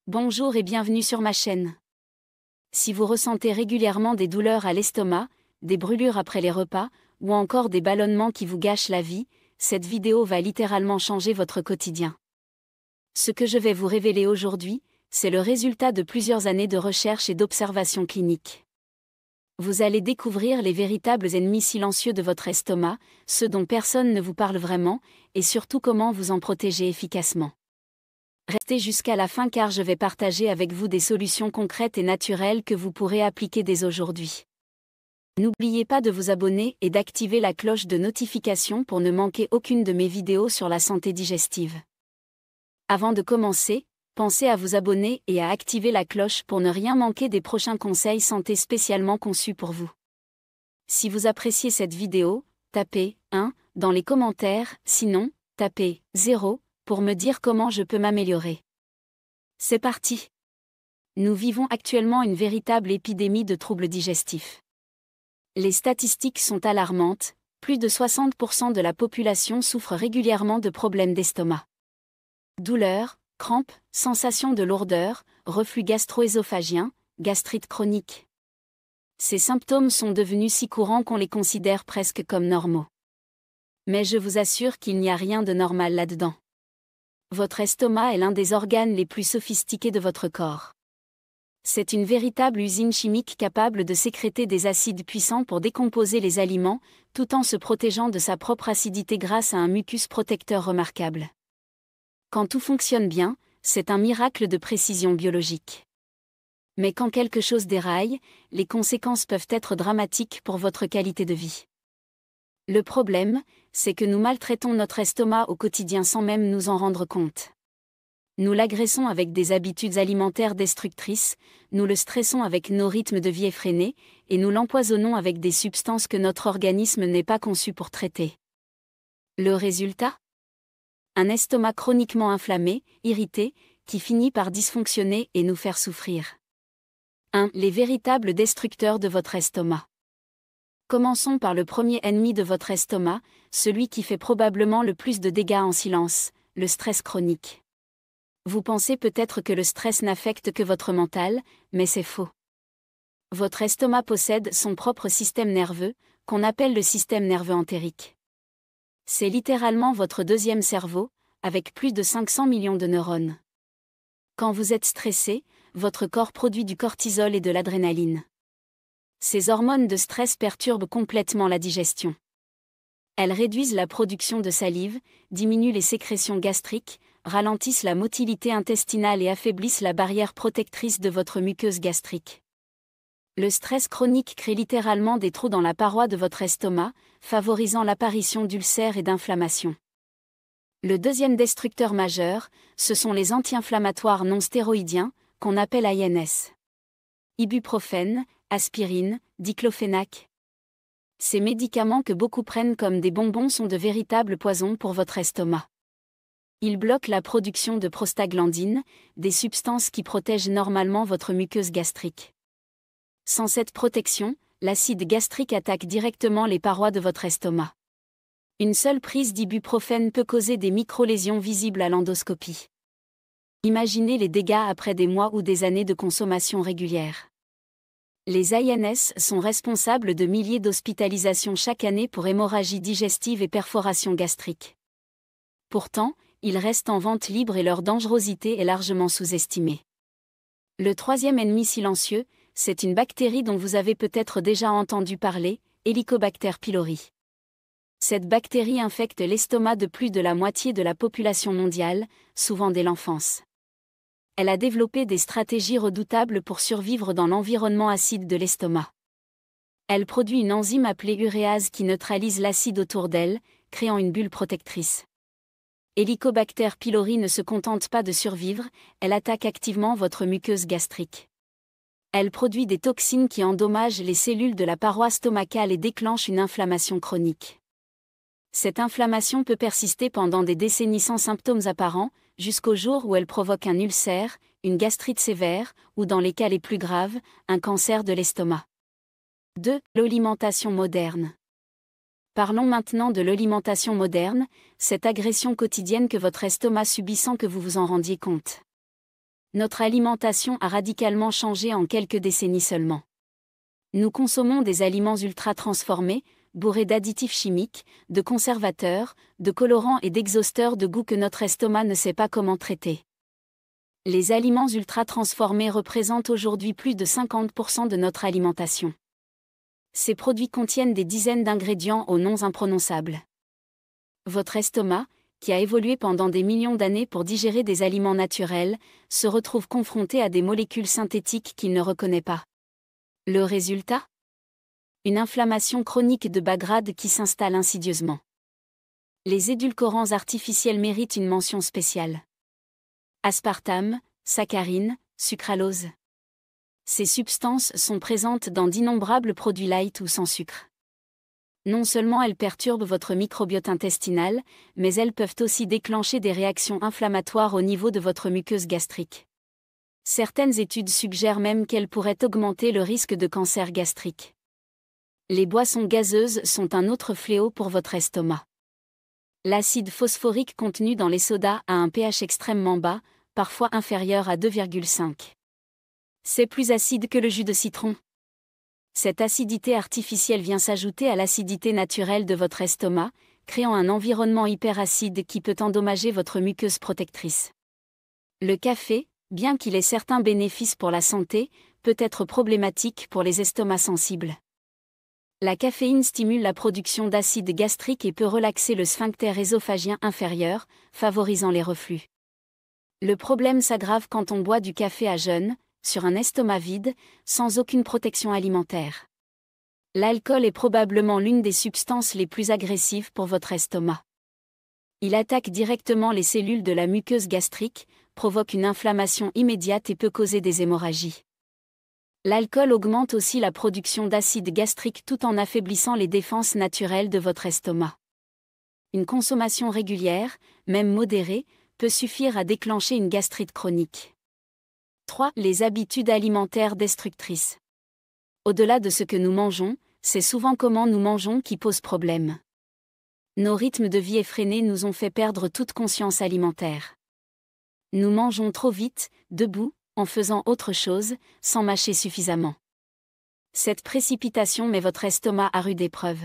Bonjour et bienvenue sur ma chaîne. Si vous ressentez régulièrement des douleurs à l'estomac, des brûlures après les repas, ou encore des ballonnements qui vous gâchent la vie, cette vidéo va littéralement changer votre quotidien. Ce que je vais vous révéler aujourd'hui, c'est le résultat de plusieurs années de recherche et d'observation clinique. Vous allez découvrir les véritables ennemis silencieux de votre estomac, ceux dont personne ne vous parle vraiment, et surtout comment vous en protéger efficacement. Restez jusqu'à la fin car je vais partager avec vous des solutions concrètes et naturelles que vous pourrez appliquer dès aujourd'hui. N'oubliez pas de vous abonner et d'activer la cloche de notification pour ne manquer aucune de mes vidéos sur la santé digestive. Avant de commencer, pensez à vous abonner et à activer la cloche pour ne rien manquer des prochains conseils santé spécialement conçus pour vous. Si vous appréciez cette vidéo, tapez 1 dans les commentaires, sinon, tapez 0 pour me dire comment je peux m'améliorer. C'est parti! Nous vivons actuellement une véritable épidémie de troubles digestifs. Les statistiques sont alarmantes, plus de 60% de la population souffre régulièrement de problèmes d'estomac. Douleurs, crampes, sensations de lourdeur, reflux gastro-œsophagien, gastrite chronique. Ces symptômes sont devenus si courants qu'on les considère presque comme normaux. Mais je vous assure qu'il n'y a rien de normal là-dedans. Votre estomac est l'un des organes les plus sophistiqués de votre corps. C'est une véritable usine chimique capable de sécréter des acides puissants pour décomposer les aliments, tout en se protégeant de sa propre acidité grâce à un mucus protecteur remarquable. Quand tout fonctionne bien, c'est un miracle de précision biologique. Mais quand quelque chose déraille, les conséquences peuvent être dramatiques pour votre qualité de vie. Le problème, c'est que nous maltraitons notre estomac au quotidien sans même nous en rendre compte. Nous l'agressons avec des habitudes alimentaires destructrices, nous le stressons avec nos rythmes de vie effrénés, et nous l'empoisonnons avec des substances que notre organisme n'est pas conçu pour traiter. Le résultat ? Un estomac chroniquement inflammé, irrité, qui finit par dysfonctionner et nous faire souffrir. 1. Les véritables destructeurs de votre estomac. Commençons par le premier ennemi de votre estomac, celui qui fait probablement le plus de dégâts en silence, le stress chronique. Vous pensez peut-être que le stress n'affecte que votre mental, mais c'est faux. Votre estomac possède son propre système nerveux, qu'on appelle le système nerveux entérique. C'est littéralement votre deuxième cerveau, avec plus de 500 millions de neurones. Quand vous êtes stressé, votre corps produit du cortisol et de l'adrénaline. Ces hormones de stress perturbent complètement la digestion. Elles réduisent la production de salive, diminuent les sécrétions gastriques, ralentissent la motilité intestinale et affaiblissent la barrière protectrice de votre muqueuse gastrique. Le stress chronique crée littéralement des trous dans la paroi de votre estomac, favorisant l'apparition d'ulcères et d'inflammations. Le deuxième destructeur majeur, ce sont les anti-inflammatoires non stéroïdiens, qu'on appelle INS. Ibuprofène, aspirine, diclofénac. Ces médicaments que beaucoup prennent comme des bonbons sont de véritables poisons pour votre estomac. Ils bloquent la production de prostaglandines, des substances qui protègent normalement votre muqueuse gastrique. Sans cette protection, l'acide gastrique attaque directement les parois de votre estomac. Une seule prise d'ibuprofène peut causer des micro-lésions visibles à l'endoscopie. Imaginez les dégâts après des mois ou des années de consommation régulière. Les INS sont responsables de milliers d'hospitalisations chaque année pour hémorragie digestive et perforation gastrique. Pourtant, ils restent en vente libre et leur dangerosité est largement sous-estimée. Le troisième ennemi silencieux, c'est une bactérie dont vous avez peut-être déjà entendu parler, Helicobacter pylori. Cette bactérie infecte l'estomac de plus de la moitié de la population mondiale, souvent dès l'enfance. Elle a développé des stratégies redoutables pour survivre dans l'environnement acide de l'estomac. Elle produit une enzyme appelée uréase qui neutralise l'acide autour d'elle, créant une bulle protectrice. Helicobacter pylori ne se contente pas de survivre, elle attaque activement votre muqueuse gastrique. Elle produit des toxines qui endommagent les cellules de la paroi stomacale et déclenchent une inflammation chronique. Cette inflammation peut persister pendant des décennies sans symptômes apparents, jusqu'au jour où elle provoque un ulcère, une gastrite sévère, ou dans les cas les plus graves, un cancer de l'estomac. 2. L'alimentation moderne. Parlons maintenant de l'alimentation moderne, cette agression quotidienne que votre estomac subit sans que vous vous en rendiez compte. Notre alimentation a radicalement changé en quelques décennies seulement. Nous consommons des aliments ultra-transformés, bourrés d'additifs chimiques, de conservateurs, de colorants et d'exhausteurs de goût que notre estomac ne sait pas comment traiter. Les aliments ultra-transformés représentent aujourd'hui plus de 50% de notre alimentation. Ces produits contiennent des dizaines d'ingrédients aux noms imprononçables. Votre estomac, qui a évolué pendant des millions d'années pour digérer des aliments naturels, se retrouve confronté à des molécules synthétiques qu'il ne reconnaît pas. Le résultat ? Une inflammation chronique de bas grade qui s'installe insidieusement. Les édulcorants artificiels méritent une mention spéciale. Aspartame, saccharine, sucralose. Ces substances sont présentes dans d'innombrables produits light ou sans sucre. Non seulement elles perturbent votre microbiote intestinal, mais elles peuvent aussi déclencher des réactions inflammatoires au niveau de votre muqueuse gastrique. Certaines études suggèrent même qu'elles pourraient augmenter le risque de cancer gastrique. Les boissons gazeuses sont un autre fléau pour votre estomac. L'acide phosphorique contenu dans les sodas a un pH extrêmement bas, parfois inférieur à 2,5. C'est plus acide que le jus de citron. Cette acidité artificielle vient s'ajouter à l'acidité naturelle de votre estomac, créant un environnement hyperacide qui peut endommager votre muqueuse protectrice. Le café, bien qu'il ait certains bénéfices pour la santé, peut être problématique pour les estomacs sensibles. La caféine stimule la production d'acide gastrique et peut relaxer le sphincter œsophagien inférieur, favorisant les reflux. Le problème s'aggrave quand on boit du café à jeun, sur un estomac vide, sans aucune protection alimentaire. L'alcool est probablement l'une des substances les plus agressives pour votre estomac. Il attaque directement les cellules de la muqueuse gastrique, provoque une inflammation immédiate et peut causer des hémorragies. L'alcool augmente aussi la production d'acide gastrique tout en affaiblissant les défenses naturelles de votre estomac. Une consommation régulière, même modérée, peut suffire à déclencher une gastrite chronique. 3. Les habitudes alimentaires destructrices. Au-delà de ce que nous mangeons, c'est souvent comment nous mangeons qui pose problème. Nos rythmes de vie effrénés nous ont fait perdre toute conscience alimentaire. Nous mangeons trop vite, debout, en faisant autre chose, sans mâcher suffisamment. Cette précipitation met votre estomac à rude épreuve.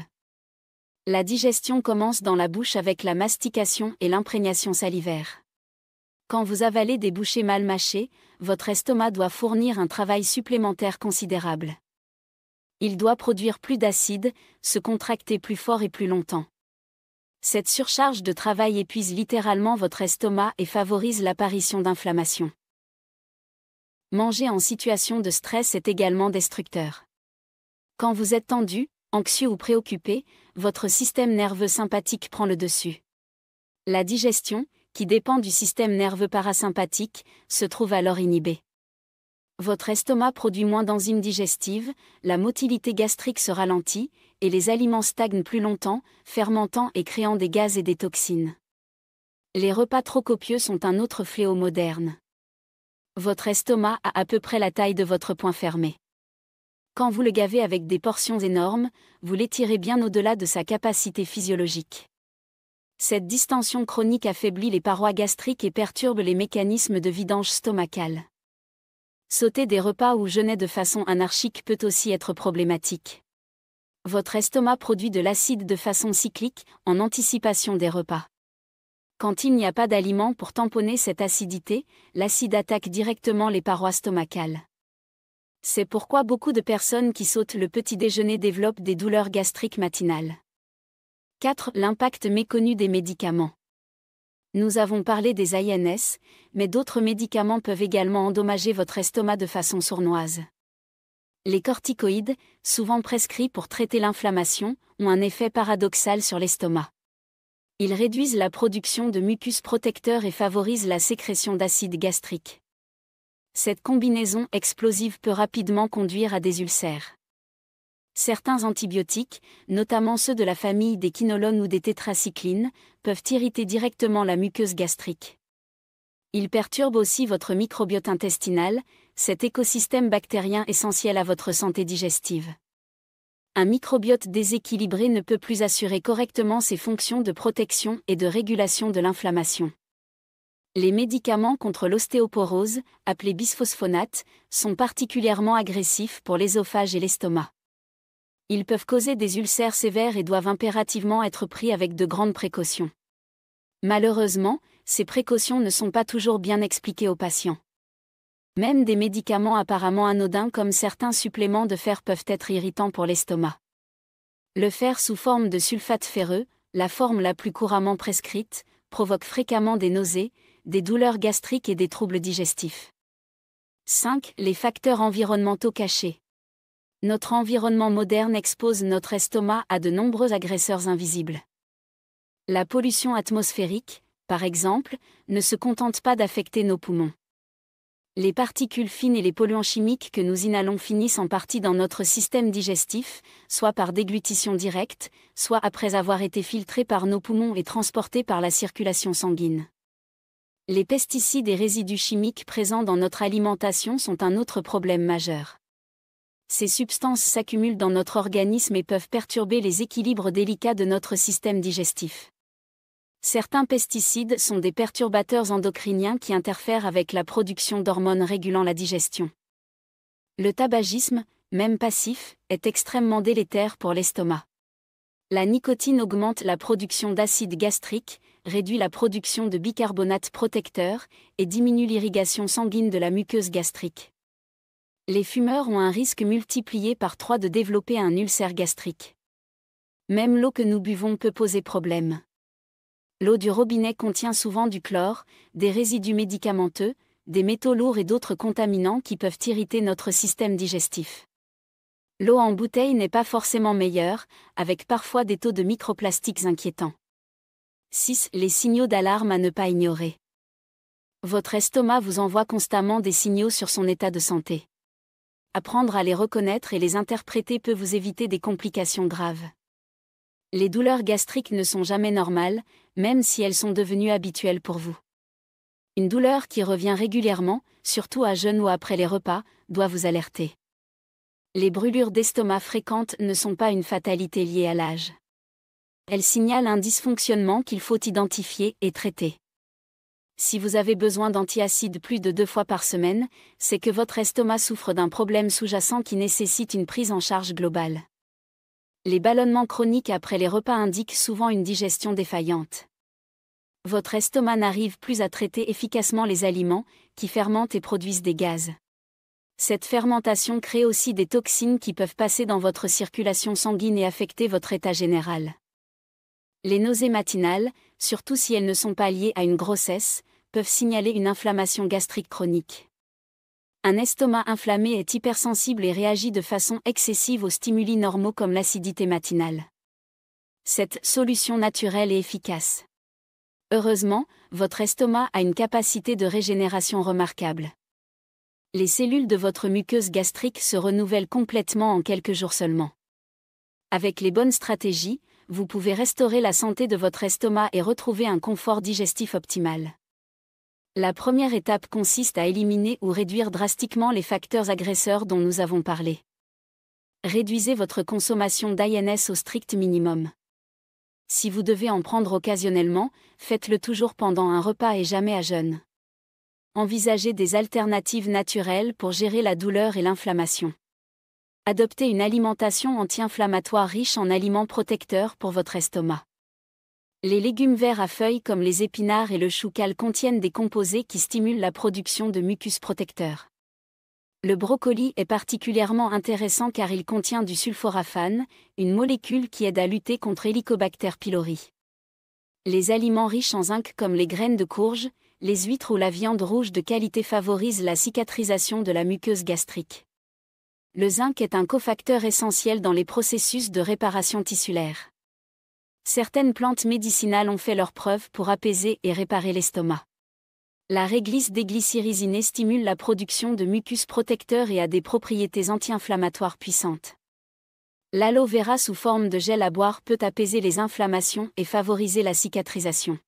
La digestion commence dans la bouche avec la mastication et l'imprégnation salivaire. Quand vous avalez des bouchées mal mâchées, votre estomac doit fournir un travail supplémentaire considérable. Il doit produire plus d'acide, se contracter plus fort et plus longtemps. Cette surcharge de travail épuise littéralement votre estomac et favorise l'apparition d'inflammation. Manger en situation de stress est également destructeur. Quand vous êtes tendu, anxieux ou préoccupé, votre système nerveux sympathique prend le dessus. La digestion, qui dépend du système nerveux parasympathique, se trouve alors inhibée. Votre estomac produit moins d'enzymes digestives, la motilité gastrique se ralentit, et les aliments stagnent plus longtemps, fermentant et créant des gaz et des toxines. Les repas trop copieux sont un autre fléau moderne. Votre estomac a à peu près la taille de votre poing fermé. Quand vous le gavez avec des portions énormes, vous l'étirez bien au-delà de sa capacité physiologique. Cette distension chronique affaiblit les parois gastriques et perturbe les mécanismes de vidange stomacale. Sauter des repas ou jeûner de façon anarchique peut aussi être problématique. Votre estomac produit de l'acide de façon cyclique, en anticipation des repas. Quand il n'y a pas d'aliments pour tamponner cette acidité, l'acide attaque directement les parois stomacales. C'est pourquoi beaucoup de personnes qui sautent le petit déjeuner développent des douleurs gastriques matinales. 4. L'impact méconnu des médicaments. Nous avons parlé des INS, mais d'autres médicaments peuvent également endommager votre estomac de façon sournoise. Les corticoïdes, souvent prescrits pour traiter l'inflammation, ont un effet paradoxal sur l'estomac. Ils réduisent la production de mucus protecteur et favorisent la sécrétion d'acide gastrique. Cette combinaison explosive peut rapidement conduire à des ulcères. Certains antibiotiques, notamment ceux de la famille des quinolones ou des tétracyclines, peuvent irriter directement la muqueuse gastrique. Ils perturbent aussi votre microbiote intestinal, cet écosystème bactérien essentiel à votre santé digestive. Un microbiote déséquilibré ne peut plus assurer correctement ses fonctions de protection et de régulation de l'inflammation. Les médicaments contre l'ostéoporose, appelés bisphosphonates, sont particulièrement agressifs pour l'œsophage et l'estomac. Ils peuvent causer des ulcères sévères et doivent impérativement être pris avec de grandes précautions. Malheureusement, ces précautions ne sont pas toujours bien expliquées aux patients. Même des médicaments apparemment anodins comme certains suppléments de fer peuvent être irritants pour l'estomac. Le fer sous forme de sulfate ferreux, la forme la plus couramment prescrite, provoque fréquemment des nausées, des douleurs gastriques et des troubles digestifs. 5. Les facteurs environnementaux cachés. Notre environnement moderne expose notre estomac à de nombreux agresseurs invisibles. La pollution atmosphérique, par exemple, ne se contente pas d'affecter nos poumons. Les particules fines et les polluants chimiques que nous inhalons finissent en partie dans notre système digestif, soit par déglutition directe, soit après avoir été filtrés par nos poumons et transportés par la circulation sanguine. Les pesticides et résidus chimiques présents dans notre alimentation sont un autre problème majeur. Ces substances s'accumulent dans notre organisme et peuvent perturber les équilibres délicats de notre système digestif. Certains pesticides sont des perturbateurs endocriniens qui interfèrent avec la production d'hormones régulant la digestion. Le tabagisme, même passif, est extrêmement délétère pour l'estomac. La nicotine augmente la production d'acide gastrique, réduit la production de bicarbonate protecteur et diminue l'irrigation sanguine de la muqueuse gastrique. Les fumeurs ont un risque multiplié par 3 de développer un ulcère gastrique. Même l'eau que nous buvons peut poser problème. L'eau du robinet contient souvent du chlore, des résidus médicamenteux, des métaux lourds et d'autres contaminants qui peuvent irriter notre système digestif. L'eau en bouteille n'est pas forcément meilleure, avec parfois des taux de microplastiques inquiétants. 6. Les signaux d'alarme à ne pas ignorer. Votre estomac vous envoie constamment des signaux sur son état de santé. Apprendre à les reconnaître et les interpréter peut vous éviter des complications graves. Les douleurs gastriques ne sont jamais normales, même si elles sont devenues habituelles pour vous. Une douleur qui revient régulièrement, surtout à jeun ou après les repas, doit vous alerter. Les brûlures d'estomac fréquentes ne sont pas une fatalité liée à l'âge. Elles signalent un dysfonctionnement qu'il faut identifier et traiter. Si vous avez besoin d'antiacides plus de 2 fois par semaine, c'est que votre estomac souffre d'un problème sous-jacent qui nécessite une prise en charge globale. Les ballonnements chroniques après les repas indiquent souvent une digestion défaillante. Votre estomac n'arrive plus à traiter efficacement les aliments, qui fermentent et produisent des gaz. Cette fermentation crée aussi des toxines qui peuvent passer dans votre circulation sanguine et affecter votre état général. Les nausées matinales, surtout si elles ne sont pas liées à une grossesse, peuvent signaler une inflammation gastrique chronique. Un estomac inflammé est hypersensible et réagit de façon excessive aux stimuli normaux comme l'acidité matinale. Cette solution naturelle est efficace. Heureusement, votre estomac a une capacité de régénération remarquable. Les cellules de votre muqueuse gastrique se renouvellent complètement en quelques jours seulement. Avec les bonnes stratégies, vous pouvez restaurer la santé de votre estomac et retrouver un confort digestif optimal. La première étape consiste à éliminer ou réduire drastiquement les facteurs agresseurs dont nous avons parlé. Réduisez votre consommation d'ANS au strict minimum. Si vous devez en prendre occasionnellement, faites-le toujours pendant un repas et jamais à jeun. Envisagez des alternatives naturelles pour gérer la douleur et l'inflammation. Adoptez une alimentation anti-inflammatoire riche en aliments protecteurs pour votre estomac. Les légumes verts à feuilles comme les épinards et le chou-cal contiennent des composés qui stimulent la production de mucus protecteur. Le brocoli est particulièrement intéressant car il contient du sulforaphane, une molécule qui aide à lutter contre Helicobacter pylori. Les aliments riches en zinc comme les graines de courge, les huîtres ou la viande rouge de qualité favorisent la cicatrisation de la muqueuse gastrique. Le zinc est un cofacteur essentiel dans les processus de réparation tissulaire. Certaines plantes médicinales ont fait leurs preuves pour apaiser et réparer l'estomac. La réglisse déglycyrisinée stimule la production de mucus protecteur et a des propriétés anti-inflammatoires puissantes. L'aloe vera sous forme de gel à boire peut apaiser les inflammations et favoriser la cicatrisation.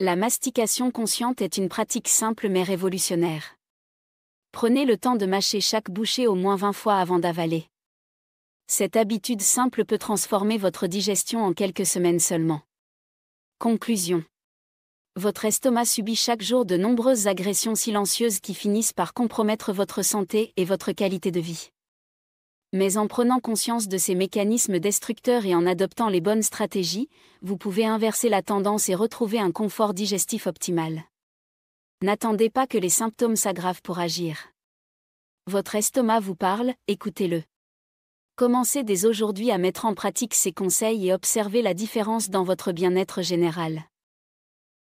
La mastication consciente est une pratique simple mais révolutionnaire. Prenez le temps de mâcher chaque bouchée au moins 20 fois avant d'avaler. Cette habitude simple peut transformer votre digestion en quelques semaines seulement. Conclusion. Votre estomac subit chaque jour de nombreuses agressions silencieuses qui finissent par compromettre votre santé et votre qualité de vie. Mais en prenant conscience de ces mécanismes destructeurs et en adoptant les bonnes stratégies, vous pouvez inverser la tendance et retrouver un confort digestif optimal. N'attendez pas que les symptômes s'aggravent pour agir. Votre estomac vous parle, écoutez-le. Commencez dès aujourd'hui à mettre en pratique ces conseils et observez la différence dans votre bien-être général.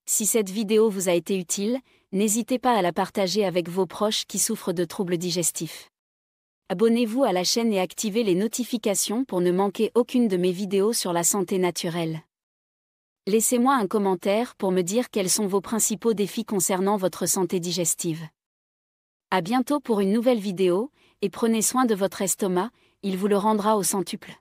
Si cette vidéo vous a été utile, n'hésitez pas à la partager avec vos proches qui souffrent de troubles digestifs. Abonnez-vous à la chaîne et activez les notifications pour ne manquer aucune de mes vidéos sur la santé naturelle. Laissez-moi un commentaire pour me dire quels sont vos principaux défis concernant votre santé digestive. À bientôt pour une nouvelle vidéo, et prenez soin de votre estomac, il vous le rendra au centuple.